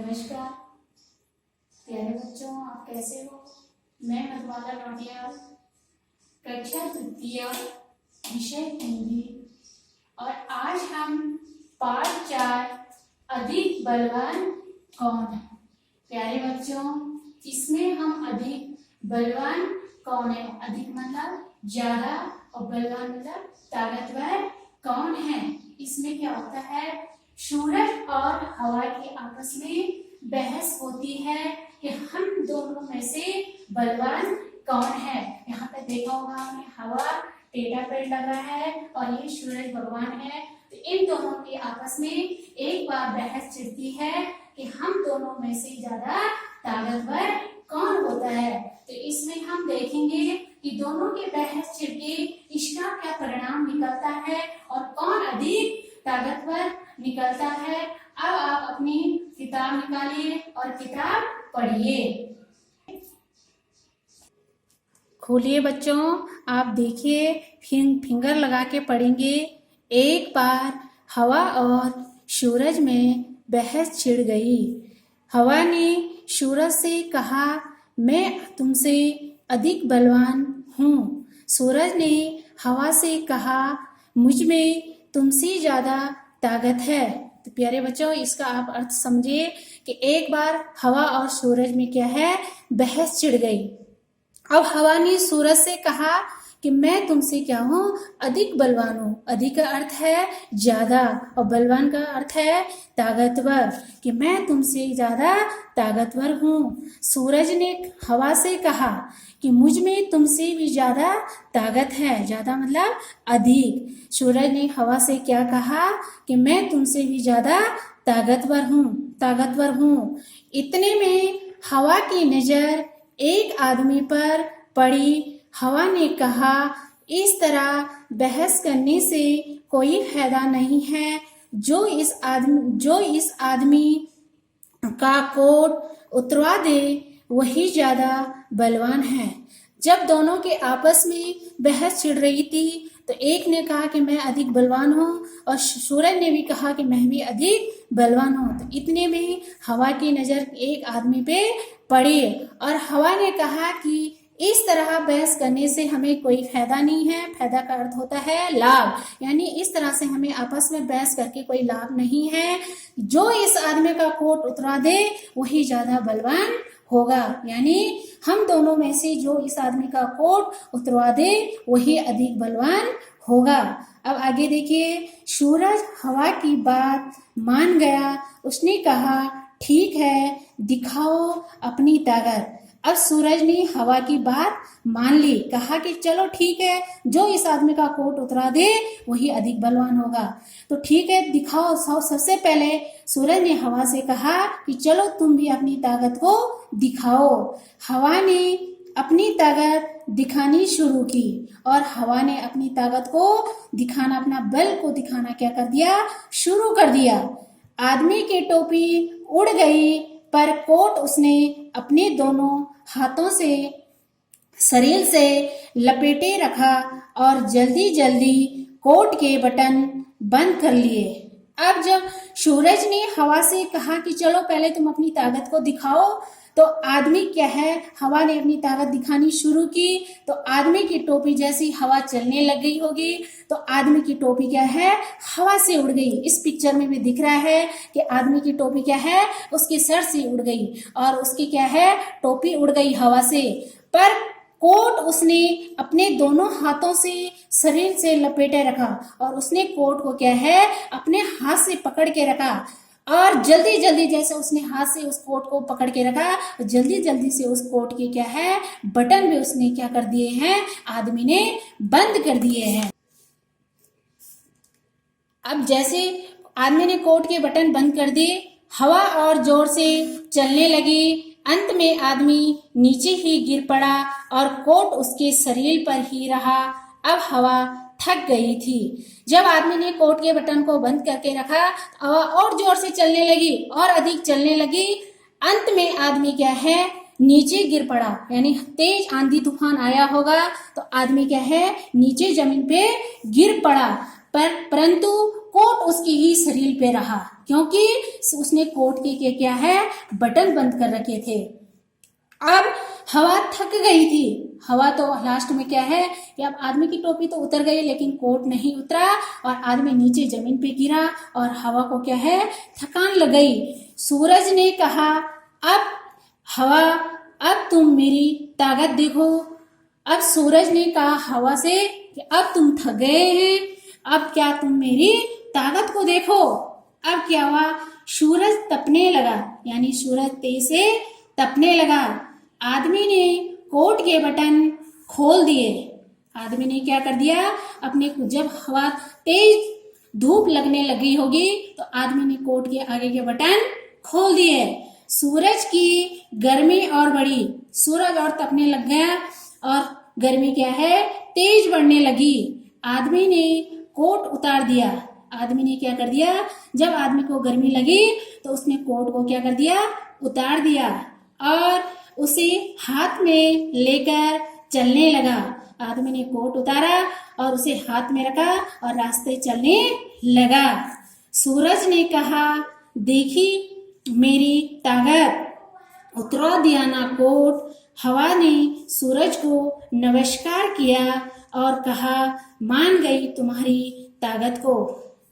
नमस्कार प्यारे बच्चों, आप कैसे हो। मैं मधुबाला नौटियाल, कक्षा तृतीय, विषय हिंदी। और आज हम पाठ 4 अधिक बलवान कौन है। प्यारे बच्चों, इसमें हम अधिक बलवान कौन है, अधिक मतलब ज्यादा और बलवान मतलब ताकतवर कौन है। इसमें क्या होता है, सूरज और हवा के आपस में बहस होती है कि हम दोनों में से बलवान कौन है। यहाँ पे देखा होगा आपने, हवा टेढ़ा पेड़ लगा है और ये सूरज भगवान है। तो इन दोनों के आपस में एक बार बहस छिड़ती है कि हम दोनों में से ज्यादा ताकतवर कौन होता है। तो इसमें हम देखेंगे कि दोनों के बहस छिड़के इसका क्या परिणाम निकलता है और कौन अधिक ताकतवर निकलता है। अब आप अपनी किताब निकालिए और किताब पढ़िए। खोलिए बच्चों, आप देखिए, फिंगर लगा के पढ़ेंगे। एक बार हवा और सूरज में बहस छिड़ गई। हवा ने सूरज से कहा, मैं तुमसे अधिक बलवान हूँ। सूरज ने हवा से कहा, मुझ में तुमसे ज्यादा ताकत है। तो प्यारे बच्चों, इसका आप अर्थ समझिए कि एक बार हवा और सूरज में क्या है, बहस छिड़ गई। अब हवा ने सूरज से कहा कि मैं तुमसे क्या हूँ, अधिक बलवान हूँ। अधिक का अर्थ है ज्यादा और बलवान का अर्थ है ताकतवर, कि मैं तुमसे ज्यादा ताकतवर हूँ। सूरज ने हवा से कहा कि मुझ में तुमसे भी ज्यादा ताकत है। ज्यादा मतलब अधिक। सूरज ने हवा से क्या कहा कि मैं तुमसे भी ज्यादा ताकतवर हूँ। इतने में हवा की नजर एक आदमी पर पड़ी। हवा ने कहा, इस तरह बहस करने से कोई फायदा नहीं है। जो इस आदमी का कोट उतरवा दे वही ज्यादा बलवान है। जब दोनों के आपस में बहस छिड़ रही थी तो एक ने कहा कि मैं अधिक बलवान हूँ और सूरज ने भी कहा कि मैं भी अधिक बलवान हूँ। तो इतने में हवा की नजर एक आदमी पे पड़ी और हवा ने कहा कि इस तरह बहस करने से हमें कोई फायदा नहीं है। फायदा का अर्थ होता है लाभ, यानी इस तरह से हमें आपस में बहस करके कोई लाभ नहीं है। जो इस आदमी का कोट उतरा दे वही ज्यादा बलवान होगा, यानी हम दोनों में से जो इस आदमी का कोट उतरवा दे वही अधिक बलवान होगा। अब आगे देखिए, सूरज हवा की बात मान गया। उसने कहा, ठीक है, दिखाओ अपनी ताकत। अब सूरज ने हवा की बात मान ली। कहा कि चलो ठीक है, जो इस आदमी का कोट उतरा दे वही अधिक बलवान होगा। तो ठीक है, दिखाओ। सबसे पहले सूरज ने हवा से कहा कि चलो तुम भी अपनी ताकत को दिखाओ। हवा ने अपनी ताकत दिखानी शुरू की और हवा ने अपनी ताकत को दिखाना, अपना बल को दिखाना क्या कर दिया, शुरू कर दिया। आदमी की टोपी उड़ गई पर कोट उसने अपने दोनों हाथों से शरीर से लपेटे रखा और जल्दी जल्दी कोट के बटन बंद कर लिए। अब जब सूरज ने हवा से कहा कि चलो पहले तुम अपनी ताकत को दिखाओ, तो आदमी क्या है, हवा ने अपनी ताकत दिखानी शुरू की। तो आदमी की टोपी जैसी हवा चलने लग गई होगी तो आदमी की टोपी क्या है, हवा से उड़ गई। इस पिक्चर में भी दिख रहा है कि आदमी की टोपी क्या है, उसके सर से उड़ गई और उसकी क्या है, टोपी उड़ गई हवा से। पर कोट उसने अपने दोनों हाथों से शरीर से लपेटे रखा और उसने कोट को क्या है, अपने हाथ से पकड़ के रखा और जल्दी जल्दी जैसे उसने हाथ से उस कोट को पकड़ के रखा, जल्दी जल्दी से उस कोट के क्या है, बटन भी उसने क्या कर दिए हैं, आदमी ने बंद कर दिए हैं। अब जैसे आदमी ने कोट के बटन बंद कर दिए, हवा और जोर से चलने लगी। अंत में आदमी नीचे ही गिर पड़ा और कोट उसके शरीर पर ही रहा। अब हवा थक गई थी। जब आदमी ने कोट के बटन को बंद करके रखा, हवा और जोर से चलने लगी और अधिक चलने लगी। अंत में आदमी क्या है, नीचे गिर पड़ा, यानी तेज आंधी तूफान आया होगा तो आदमी क्या है, नीचे जमीन पे गिर पड़ा। परंतु कोट उसकी ही शरीर पे रहा, क्योंकि उसने कोट के क्या है बटन बंद कर रखे थे। अब हवा थक गई थी। हवा तो लास्ट में क्या है कि अब आदमी की टोपी तो उतर गई लेकिन कोट नहीं उतरा और आदमी नीचे जमीन पे गिरा और हवा को क्या है थकान लग गई। सूरज ने कहा, अब हवा, अब तुम मेरी ताकत देखो। अब सूरज ने कहा हवा से कि अब तुम थक गए हैं, अब क्या तुम मेरी ताकत को देखो। अब क्या हुआ, सूरज तपने लगा, यानी सूरज तेज से तपने लगा। आदमी ने कोट के बटन खोल दिए। आदमी ने क्या कर दिया, अपने को जब हवा तेज धूप लगने लगी होगी तो आदमी ने कोट के आगे के बटन खोल दिए। सूरज की गर्मी और बढ़ी, सूरज और तपने लग गया और गर्मी क्या है तेज बढ़ने लगी। आदमी ने कोट उतार दिया। आदमी ने क्या कर दिया, जब आदमी को गर्मी लगी तो उसने कोट को क्या कर दिया, उतार दिया और उसे हाथ में लेकर चलने लगा। आदमी ने कोट उतारा और उसे हाथ में रखा और रास्ते चलने लगा। सूरज ने कहा, देखी मेरी ताकत। उतरा दिया ना कोट। हवा ने सूरज को नमस्कार किया और कहा, मान गई तुम्हारी ताकत को।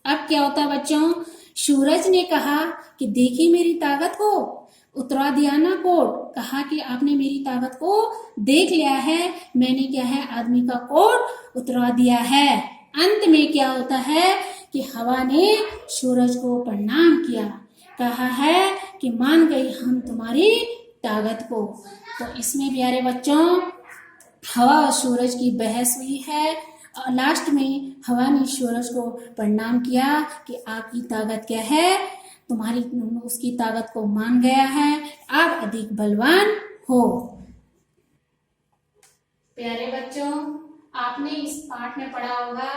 अब क्या होता बच्चों, सूरज ने कहा कि देखी मेरी ताकत को, उतरा दिया ना कोट, कहा कि आपने मेरी ताकत को देख लिया है, मैंने क्या है आदमी का कोट उतरा दिया है। अंत में क्या होता है कि हवा ने सूरज को प्रणाम किया, कहा है कि मान गई हम तुम्हारी ताकत को। तो इसमें प्यारे बच्चों हवा और सूरज की बहस हुई है और लास्ट में हवा ने सूरज को प्रणाम किया कि आपकी ताकत क्या है, तुम्हारी उसकी ताकत को मान गया है, आप अधिक बलवान हो। प्यारे बच्चों, आपने इस पाठ में पढ़ा होगा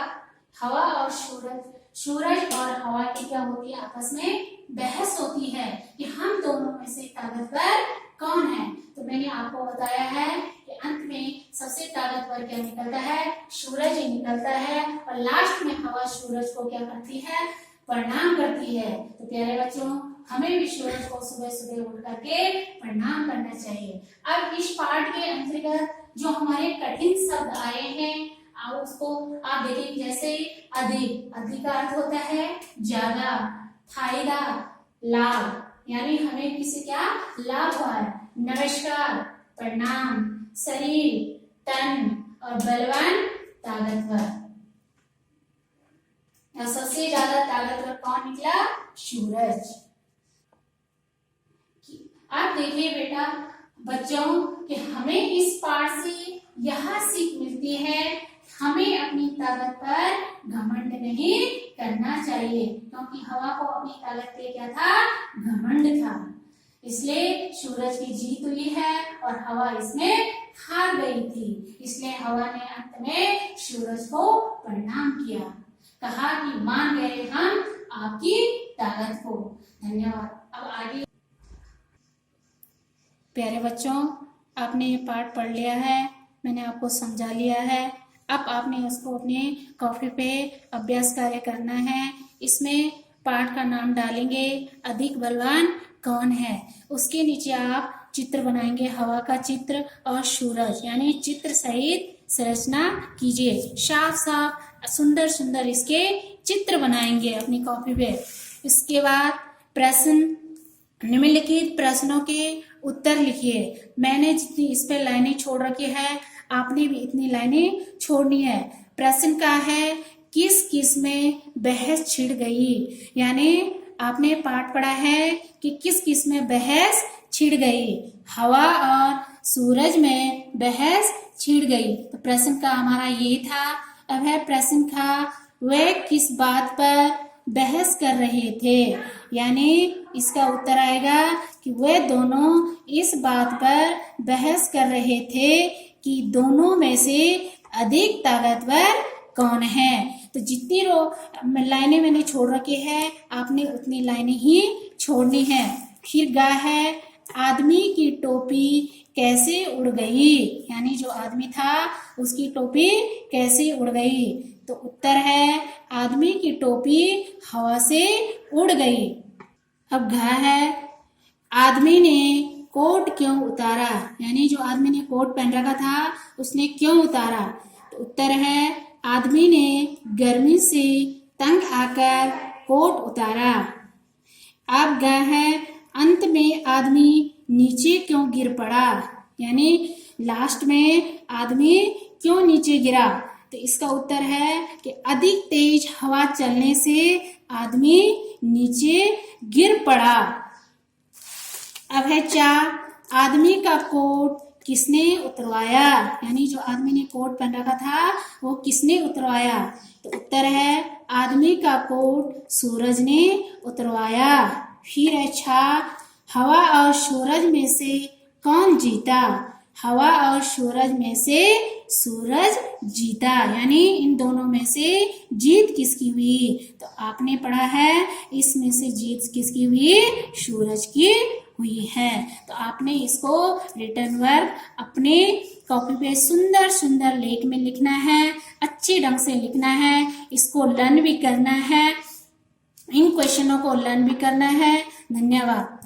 हवा और सूरज, सूरज और हवा की क्या होती है, आपस में बहस होती है कि हम दोनों में से ताकतवर कौन है। तो मैंने आपको बताया है कि अंत में सबसे ताकतवर क्या निकलता है, सूरज ही निकलता है और लास्ट में हवा सूरज को क्या करती है, प्रणाम करती है। तो प्यारे बच्चों, हमें भी सूरज को सुबह सुबह उठ करके प्रणाम करना चाहिए। अब इस पाठ के अंतर्गत जो हमारे कठिन शब्द आए हैं आप उसको आप देखेंगे, जैसे अधिक, अधिक का अर्थ होता है ज्यादा, फायदा, लाभ, यानी हमें किसी क्या लाभ हुआ है। नमस्कार, प्रणाम, शरीर, तन और बलवान, ताकतवर। सबसे ज्यादा ताकतवर कौन निकला, सूरज। आप देखिए बेटा बच्चों कि हमें इस पाठ से यह सीख मिलती है, हमें अपनी ताकत पर घमंड नहीं करना चाहिए, क्योंकि हवा को अपनी ताकत पे क्या था, घमंड था। इसलिए सूरज की जीत हुई है और हवा इसमें हार गई थी। इसलिए हवा ने अंत में सूरज को प्रणाम किया, कहा कि मान गए हम आपकी ताकत को। धन्यवाद। अब आगे प्यारे बच्चों, आपने ये पाठ पढ़ लिया है, मैंने आपको समझा लिया है। अब आपने उसको अपने कॉपी पे अभ्यास कार्य करना है। इसमें पाठ का नाम डालेंगे, अधिक बलवान कौन है। उसके नीचे आप चित्र बनाएंगे, हवा का चित्र और सूरज, यानी चित्र सहित संरचना कीजिए। साफ साफ सुंदर सुंदर इसके चित्र बनाएंगे अपनी कॉपी पे। इसके बाद प्रश्न, निम्नलिखित प्रश्नों के उत्तर लिखिए। मैंने जितनी इस पे लाइनें छोड़ रखी है, आपने भी इतनी लाइनें छोड़नी है। प्रश्न का है, किस किस में बहस छिड़ गई, यानी आपने पाठ पढ़ा है कि किस किस में बहस छिड़ गई। हवा और सूरज में बहस छिड़ गई। तो प्रश्न का हमारा ये था। अब है प्रश्न का, वे किस बात पर बहस कर रहे थे, यानी इसका उत्तर आएगा कि वे दोनों इस बात पर बहस कर रहे थे कि दोनों में से अधिक ताकतवर कौन है। तो जितनी लाइनें मैंने छोड़ रखी है, आपने उतनी लाइनें ही छोड़नी है। फिर गा है, आदमी की टोपी कैसे उड़ गई, यानी जो आदमी था उसकी टोपी कैसे उड़ गई। तो उत्तर है आदमी की टोपी हवा से उड़ गई। अब घ है आदमी ने कोट क्यों उतारा, यानी जो आदमी ने कोट पहन रखा था उसने क्यों उतारा। तो उत्तर है आदमी ने गर्मी से तंग आकर कोट उतारा। अब ग है अंत में आदमी नीचे क्यों गिर पड़ा, यानी लास्ट में आदमी क्यों नीचे गिरा। तो इसका उत्तर है कि अधिक तेज हवा चलने से आदमी नीचे गिर पड़ा। अब है चा आदमी का कोट किसने उतरवाया, यानी जो आदमी ने कोट पहन रखा था वो किसने उतरवाया। तो उत्तर है आदमी का कोट सूरज ने उतरवाया। फिर अच्छा हवा और सूरज में से कौन जीता, हवा और सूरज में से सूरज जीता, यानी इन दोनों में से जीत किसकी हुई। तो आपने पढ़ा है इसमें से जीत किसकी हुई, सूरज की हुई है। तो आपने इसको रिटर्न वर्क अपने कॉपी पे सुंदर सुंदर लेख में लिखना है, अच्छे ढंग से लिखना है, इसको लर्न भी करना है, इन क्वेश्चनों को लर्न भी करना है। धन्यवाद।